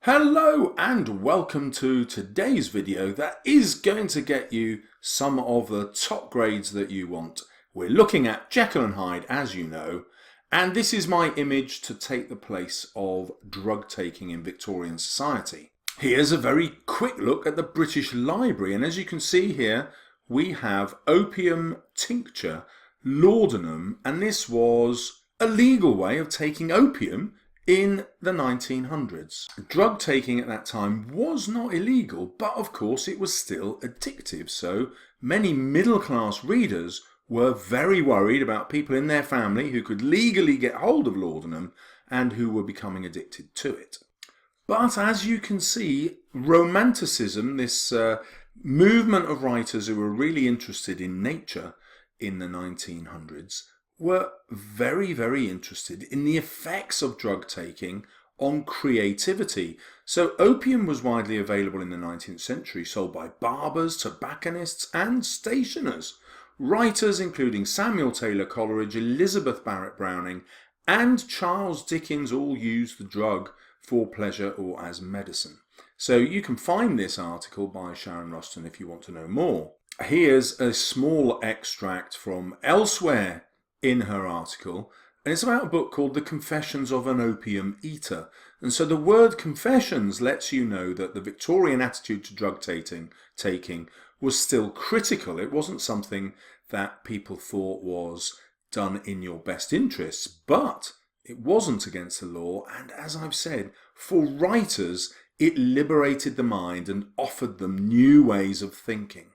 Hello and welcome to today's video that is going to get you some of the top grades that you want. We're looking at Jekyll and Hyde, as you know, and this is my image to take the place of drug taking in Victorian society. Here's a very quick look at the British Library, and as you can see here we have opium tincture, laudanum, and this was a legal way of taking opium in the 1900s. Drug taking at that time was not illegal, but of course it was still addictive, so many middle-class readers were very worried about people in their family who could legally get hold of laudanum and who were becoming addicted to it. But as you can see, Romanticism, this movement of writers who were really interested in nature in the 1900s, were very interested in the effects of drug taking on creativity. So opium was widely available in the 19th century, sold by barbers, tobacconists and stationers. Writers including Samuel Taylor Coleridge, Elizabeth Barrett Browning and Charles Dickens all used the drug for pleasure or as medicine. So you can find this article by Sharon Ruston if you want to know more. Here's a small extract from elsewhere in her article, and it's about a book called The Confessions of an Opium Eater. And so the word confessions lets you know that the Victorian attitude to drug taking was still critical. It wasn't something that people thought was done in your best interests, but it wasn't against the law, and as I've said, for writers it liberated the mind and offered them new ways of thinking.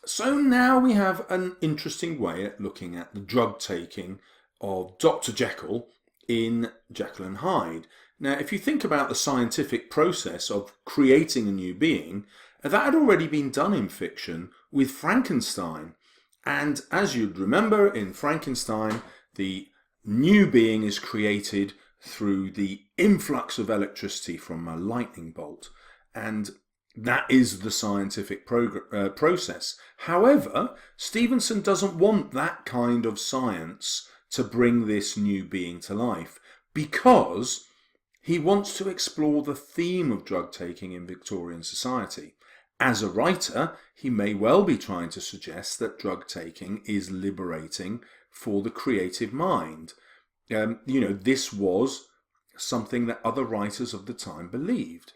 So now we have an interesting way at looking at the drug taking of Dr. Jekyll in Jekyll and Hyde. Now, if you think about the scientific process of creating a new being, that had already been done in fiction with Frankenstein. And as you'd remember, in Frankenstein, the new being is created through the influx of electricity from a lightning bolt. And that is the scientific process. However, Stevenson doesn't want that kind of science to bring this new being to life because he wants to explore the theme of drug taking in Victorian society. As a writer, he may well be trying to suggest that drug taking is liberating for the creative mind. This was something that other writers of the time believed.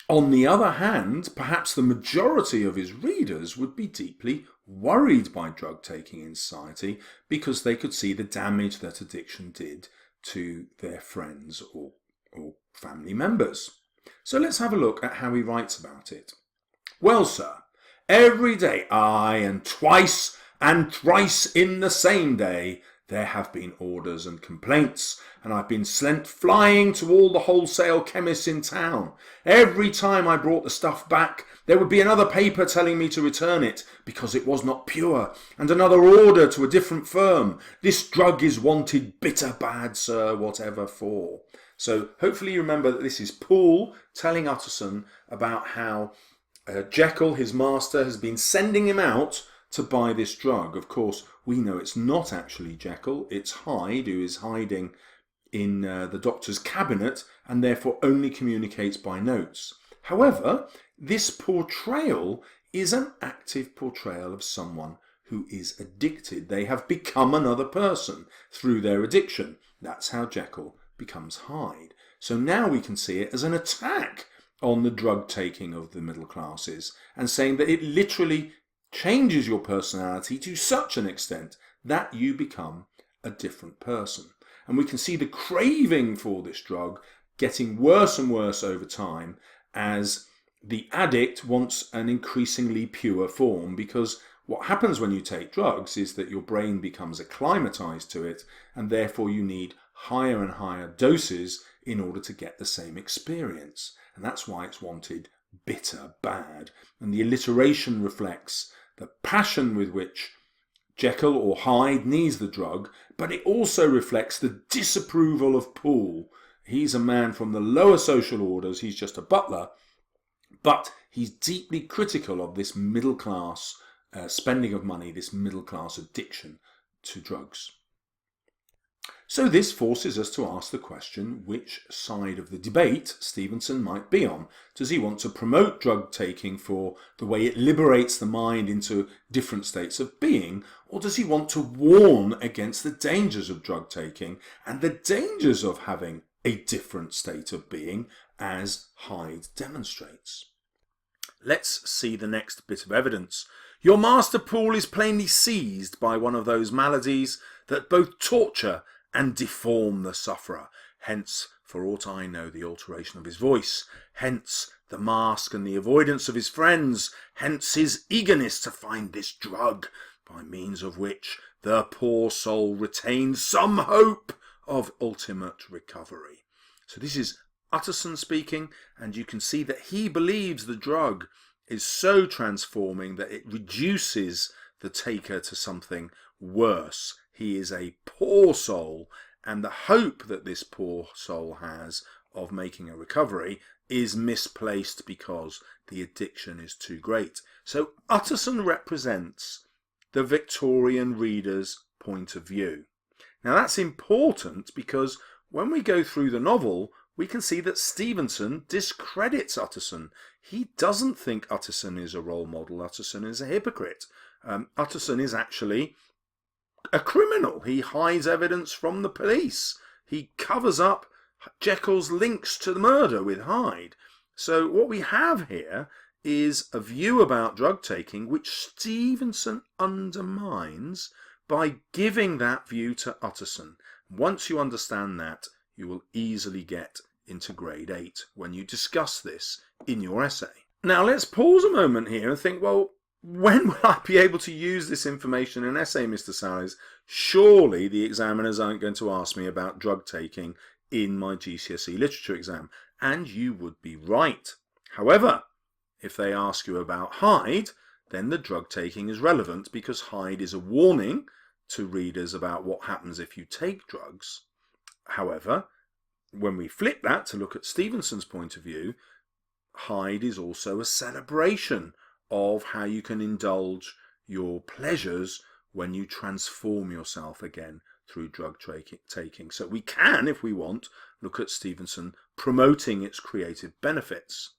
On the other hand, perhaps the majority of his readers would be deeply worried by drug taking in society because they could see the damage that addiction did to their friends or family members. So let's have a look at how he writes about it. Well, sir, every day, aye, and twice and thrice in the same day, there have been orders and complaints, and I've been sent flying to all the wholesale chemists in town. Every time I brought the stuff back, there would be another paper telling me to return it because it was not pure, and another order to a different firm. This drug is wanted bitter bad, sir, whatever for. So hopefully you remember that this is Paul telling Utterson about how Jekyll, his master, has been sending him out to buy this drug. Of course, we know it's not actually Jekyll, it's Hyde, who is hiding in the doctor's cabinet and therefore only communicates by notes. However, this portrayal is an active portrayal of someone who is addicted. They have become another person through their addiction. That's how Jekyll becomes Hyde. So now we can see it as an attack on the drug taking of the middle classes and saying that it literally changes your personality to such an extent that you become a different person. And we can see the craving for this drug getting worse and worse over time as the addict wants an increasingly pure form, because what happens when you take drugs is that your brain becomes acclimatized to it and therefore you need higher and higher doses in order to get the same experience. And that's why it's wanted bitter bad. And the alliteration reflects the passion with which Jekyll or Hyde needs the drug, but it also reflects the disapproval of Paul. He's a man from the lower social orders, he's just a butler, but he's deeply critical of this middle class spending of money, this middle class addiction to drugs. So this forces us to ask the question which side of the debate Stevenson might be on. Does he want to promote drug taking for the way it liberates the mind into different states of being, or does he want to warn against the dangers of drug taking and the dangers of having a different state of being, as Hyde demonstrates? Let's see the next bit of evidence. Your master Paul is plainly seized by one of those maladies that both torture and deform the sufferer. Hence, for aught I know, the alteration of his voice. Hence, the mask and the avoidance of his friends. Hence, his eagerness to find this drug, by means of which the poor soul retains some hope of ultimate recovery. So this is Utterson speaking, and you can see that he believes the drug is so transforming that it reduces the taker to something worse. He is a poor soul, and the hope that this poor soul has of making a recovery is misplaced because the addiction is too great. So Utterson represents the Victorian reader's point of view. Now that's important because when we go through the novel, we can see that Stevenson discredits Utterson. He doesn't think Utterson is a role model. Utterson is a hypocrite. Utterson is actually a criminal. He hides evidence from the police. He covers up Jekyll's links to the murder with Hyde. So what we have here is a view about drug taking which Stevenson undermines by giving that view to Utterson. Once you understand that, you will easily get into grade 8 when you discuss this in your essay. Now let's pause a moment here and think, well, when will I be able to use this information in an essay, Mr. Salles? Surely the examiners aren't going to ask me about drug taking in my GCSE literature exam. And you would be right. However, if they ask you about Hyde, then the drug taking is relevant because Hyde is a warning to readers about what happens if you take drugs. However, when we flip that to look at Stevenson's point of view, Hyde is also a celebration of how you can indulge your pleasures when you transform yourself again through drug taking. So we can, if we want, look at Stevenson promoting its creative benefits.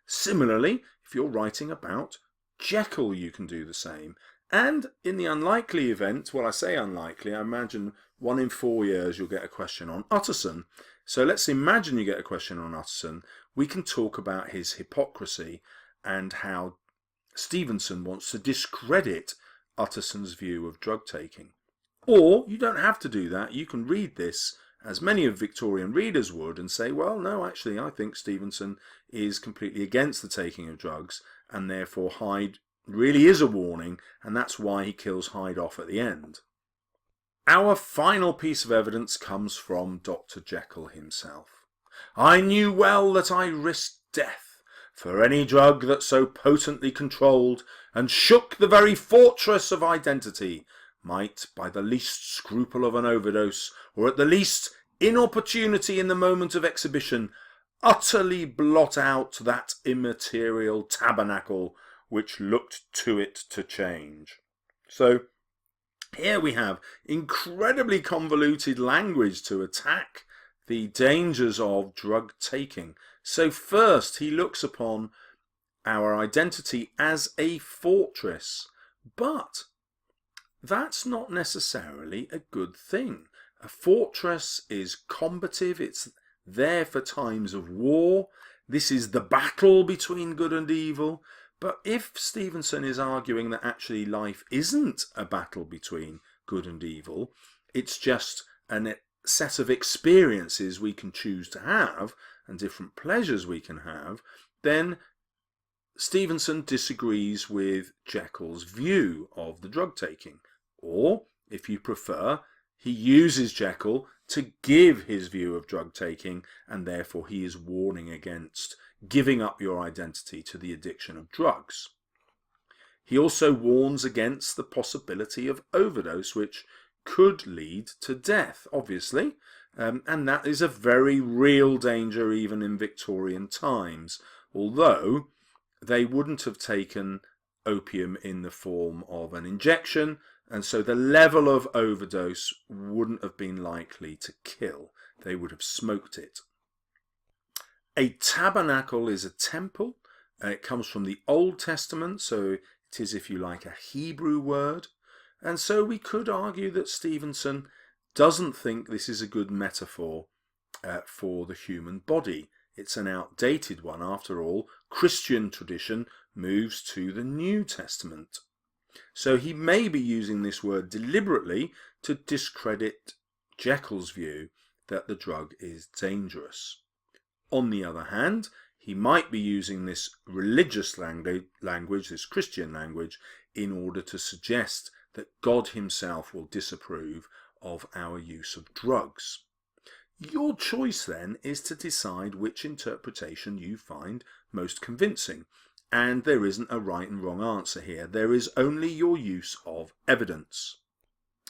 Similarly, if you're writing about Jekyll, you can do the same. And in the unlikely event, well, I say unlikely, I imagine 1 in 4 years you'll get a question on Utterson. So let's imagine you get a question on Utterson. We can talk about his hypocrisy and how Stevenson wants to discredit Utterson's view of drug taking. Or you don't have to do that. You can read this as many of Victorian readers would and say, well, no, actually, I think Stevenson is completely against the taking of drugs, and therefore Hyde really is a warning, and that's why he kills Hyde off at the end. Our final piece of evidence comes from Dr. Jekyll himself. I knew well that I risked death for any drug that so potently controlled and shook the very fortress of identity might, by the least scruple of an overdose, or at the least inopportunity in the moment of exhibition, utterly blot out that immaterial tabernacle which looked to it to change. So here we have incredibly convoluted language to attack the dangers of drug taking. So first he looks upon our identity as a fortress, but that's not necessarily a good thing. A fortress is combative, it's there for times of war. This is the battle between good and evil. But if Stevenson is arguing that actually life isn't a battle between good and evil, it's just a set of experiences we can choose to have and different pleasures we can have, then Stevenson disagrees with Jekyll's view of the drug taking. Or, if you prefer, he uses Jekyll to give his view of drug taking, and therefore he is warning against giving up your identity to the addiction of drugs. He also warns against the possibility of overdose, which could lead to death, obviously, and that is a very real danger even in Victorian times, although they wouldn't have taken opium in the form of an injection. and so the level of overdose wouldn't have been likely to kill. They would have smoked it. A tabernacle is a temple. It comes from the Old Testament, so it is, if you like, a Hebrew word. And so we could argue that Stevenson doesn't think this is a good metaphor for the human body. It's an outdated one. After all, Christian tradition moves to the New Testament. So he may be using this word deliberately to discredit Jekyll's view that the drug is dangerous. On the other hand, he might be using this religious language, this Christian language, in order to suggest that God himself will disapprove of our use of drugs. Your choice then is to decide which interpretation you find most convincing. And there isn't a right and wrong answer here. There is only your use of evidence.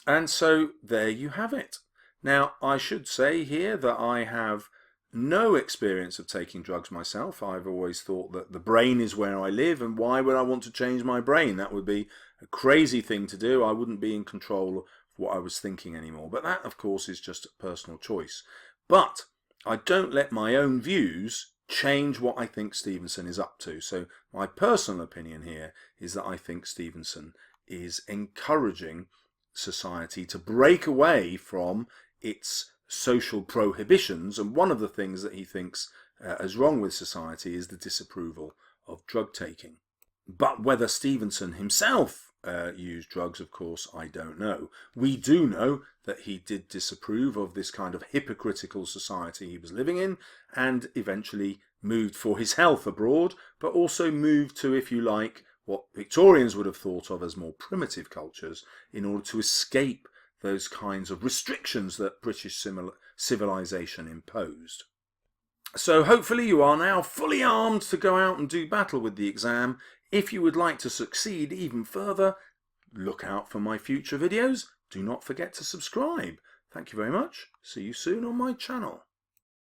And so there you have it. Now, I should say here that I have no experience of taking drugs myself. I've always thought that the brain is where I live, and why would I want to change my brain? That would be a crazy thing to do. I wouldn't be in control of what I was thinking anymore. But that, of course, is just a personal choice. But I don't let my own views change what I think Stevenson is up to. So my personal opinion here is that I think Stevenson is encouraging society to break away from its social prohibitions, and one of the things that he thinks is wrong with society is the disapproval of drug taking. But whether Stevenson himself used drugs, of course, I don't know. We do know that he did disapprove of this kind of hypocritical society he was living in, and eventually moved for his health abroad, but also moved to, if you like, what Victorians would have thought of as more primitive cultures in order to escape those kinds of restrictions that British civilization imposed. So hopefully you are now fully armed to go out and do battle with the exam. If you would like to succeed even further, look out for my future videos. Do not forget to subscribe. Thank you very much. See you soon on my channel.